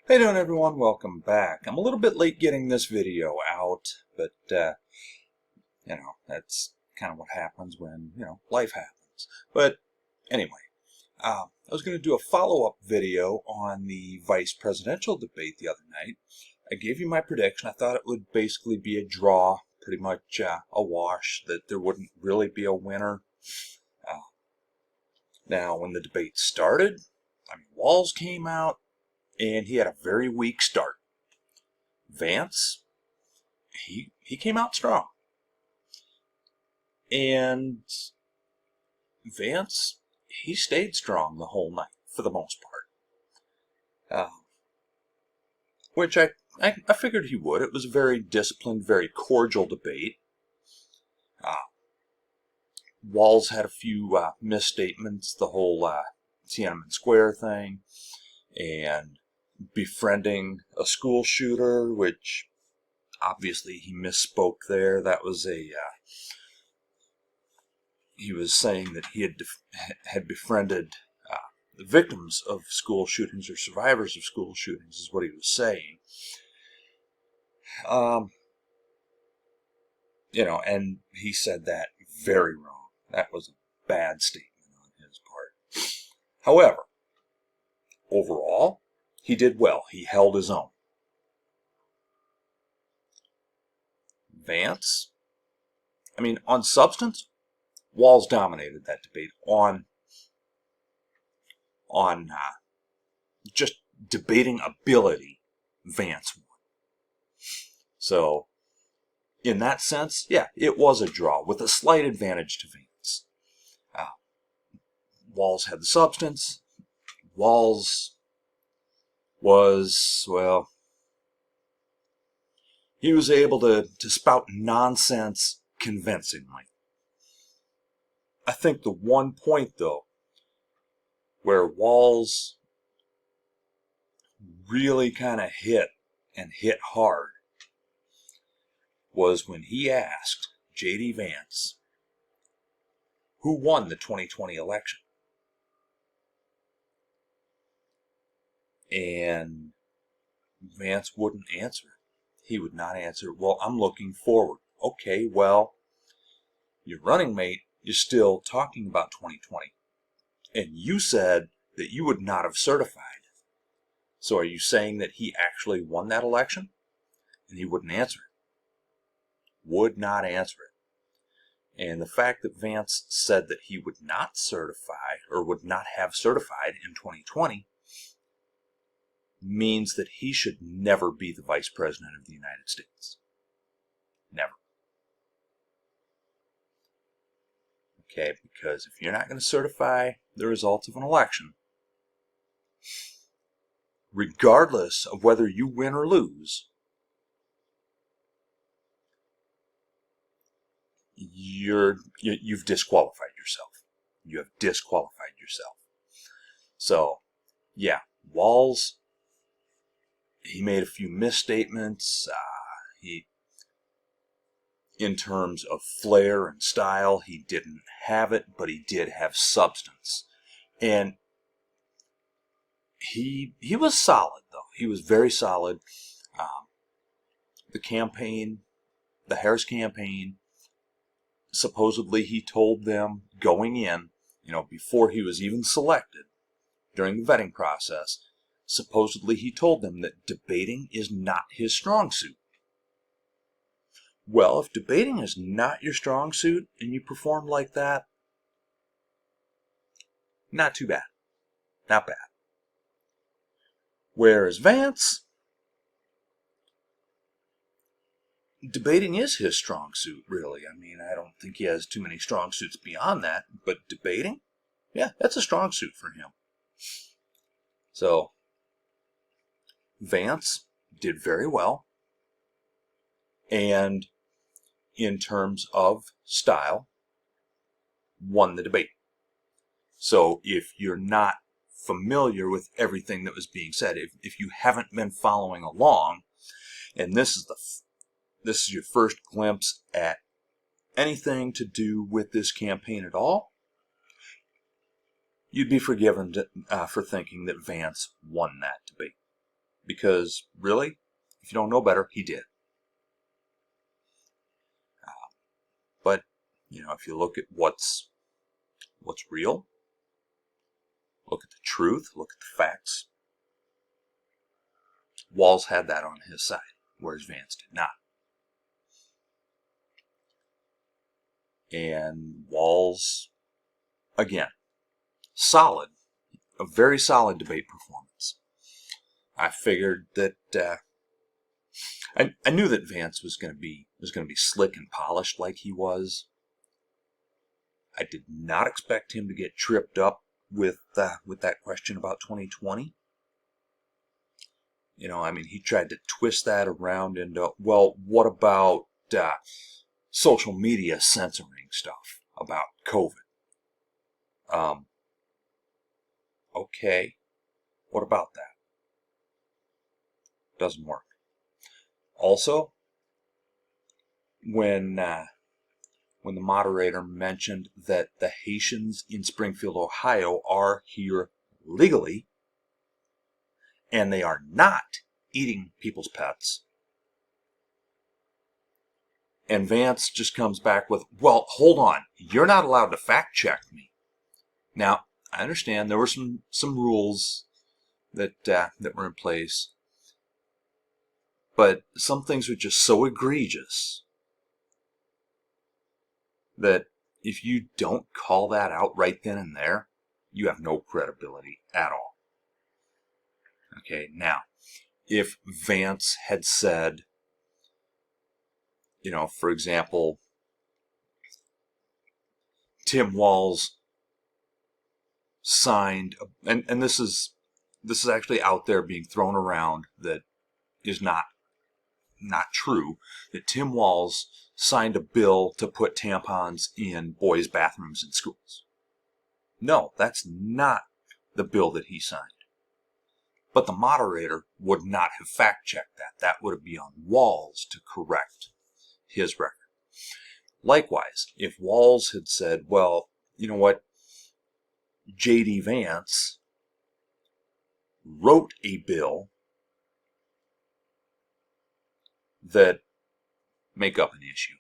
How you doing, everyone? Welcome back. I'm a little bit late getting this video out, but that's kind of what happens when life happens. But anyway, I was going to do a follow-up video on the vice presidential debate the other night. I gave you my prediction. I thought it would basically be a draw, pretty much a wash, that there wouldn't really be a winner. Now, when the debate started, Walz came out, and he had a very weak start. Vance, he came out strong. And Vance, he stayed strong the whole night, for the most part. Which I figured he would. It was a very disciplined, very cordial debate. Walz had a few misstatements, the whole Tiananmen Square thing, and befriending a school shooter, which obviously he misspoke there. That was he was saying that he had befriended the victims of school shootings or survivors of school shootings is what he was saying. And he said that very wrong. That was a bad statement on his part. However, overall, he did well. He held his own. Vance, on substance, Walz dominated that debate. On just debating ability, Vance won. So, in that sense, yeah, it was a draw with a slight advantage to Vance. Walz had the substance. Walz was, well, he was able to spout nonsense convincingly. I think the one point, though, where Walz really kind of hit hard was when he asked J.D. Vance who won the 2020 election. And Vance wouldn't answer. He would not answer. Well, I'm looking forward. Okay, well, your running mate is still talking about 2020. And you said that you would not have certified. So are you saying that he actually won that election? And he wouldn't answer it. Would not answer it. And the fact that Vance said that he would not certify or would not have certified in 2020 means that he should never be the Vice President of the United States. Never. Okay, because if you're not going to certify the results of an election, regardless of whether you win or lose, you've disqualified yourself. You have disqualified yourself. So, yeah, Walz, he made a few misstatements. In terms of flair and style, he didn't have it, but he did have substance. And he was solid, though. He was very solid. The campaign, the Harris campaign, supposedly he told them going in, before he was even selected, during the vetting process, supposedly he told them that debating is not his strong suit. Well, if debating is not your strong suit and you perform like that, not too bad. Not bad. Whereas Vance, debating is his strong suit, really. I don't think he has too many strong suits beyond that, but debating, yeah, that's a strong suit for him. So, Vance did very well. And in terms of style, won the debate. So if you're not familiar with everything that was being said, if you haven't been following along, and this is your first glimpse at anything to do with this campaign at all, you'd be forgiven for thinking that Vance won that debate. Because, really, if you don't know better, he did. But, if you look at what's real, look at the truth, look at the facts, Walz had that on his side, whereas Vance did not. And Walz, again, solid, a very solid debate performance. I figured that I knew that Vance was going to be slick and polished like he was. I did not expect him to get tripped up with that question about 2020. He tried to twist that around into, well, what about social media censoring stuff about COVID? Okay, what about that? Doesn't work. Also, when the moderator mentioned that the Haitians in Springfield, Ohio are here legally, and they are not eating people's pets, and Vance just comes back with, well, hold on, you're not allowed to fact check me. Now, I understand there were some rules that were in place, but some things are just so egregious that if you don't call that out right then and there, you have no credibility at all. Okay, now, if Vance had said, for example, Tim Walz signed, and this is actually out there being thrown around that is not true, that Tim Walz signed a bill to put tampons in boys' bathrooms in schools. No, that's not the bill that he signed. But the moderator would not have fact-checked that. That would be on Walz to correct his record. Likewise, if Walz had said, well, you know what, J.D. Vance wrote a bill that make up an issue.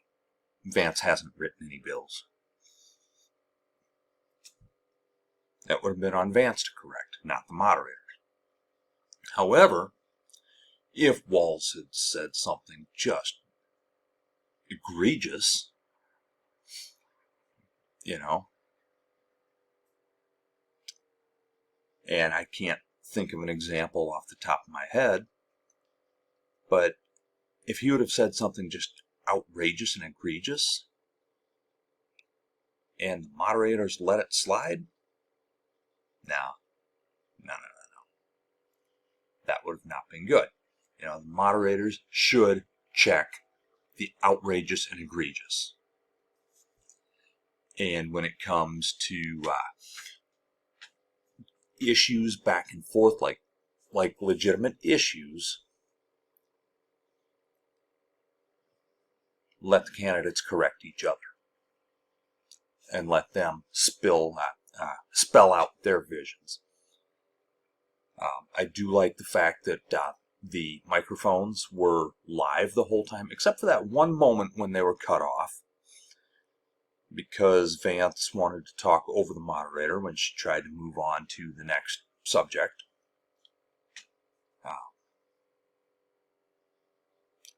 Vance hasn't written any bills. That would have been on Vance to correct, not the moderator. However, if Walz had said something just egregious, and I can't think of an example off the top of my head, but if he would have said something just outrageous and egregious, and the moderators let it slide, no. That would have not been good. The moderators should check the outrageous and egregious. And when it comes to issues back and forth, like legitimate issues, let the candidates correct each other and let them spell out their visions. I do like the fact that the microphones were live the whole time, except for that one moment when they were cut off, because Vance wanted to talk over the moderator when she tried to move on to the next subject.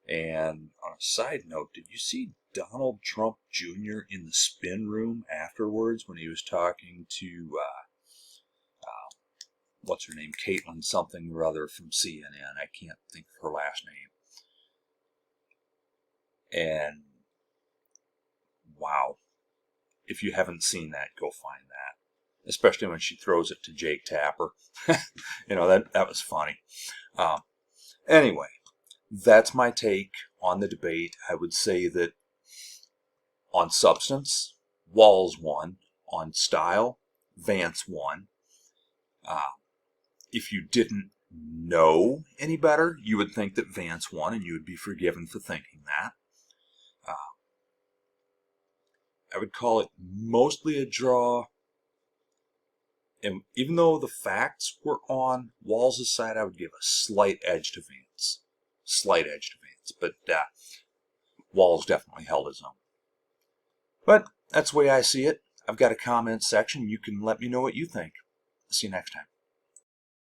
And on a side note, did you see Donald Trump Jr. in the spin room afterwards when he was talking to what's her name, Caitlin something or other from CNN? I can't think of her last name. And wow, if you haven't seen that, go find that. Especially when she throws it to Jake Tapper. That was funny. Anyway, that's my take on the debate. I would say that on substance, Walz won. On style, Vance won. If you didn't know any better, you would think that Vance won, and you would be forgiven for thinking that. I would call it mostly a draw, And even though the facts were on Walz' side, I would give a slight edge to Vance. Slight edge to Vance. But Walz definitely held his own. But that's the way I see it. I've got a comment section. You can let me know what you think. See you next time.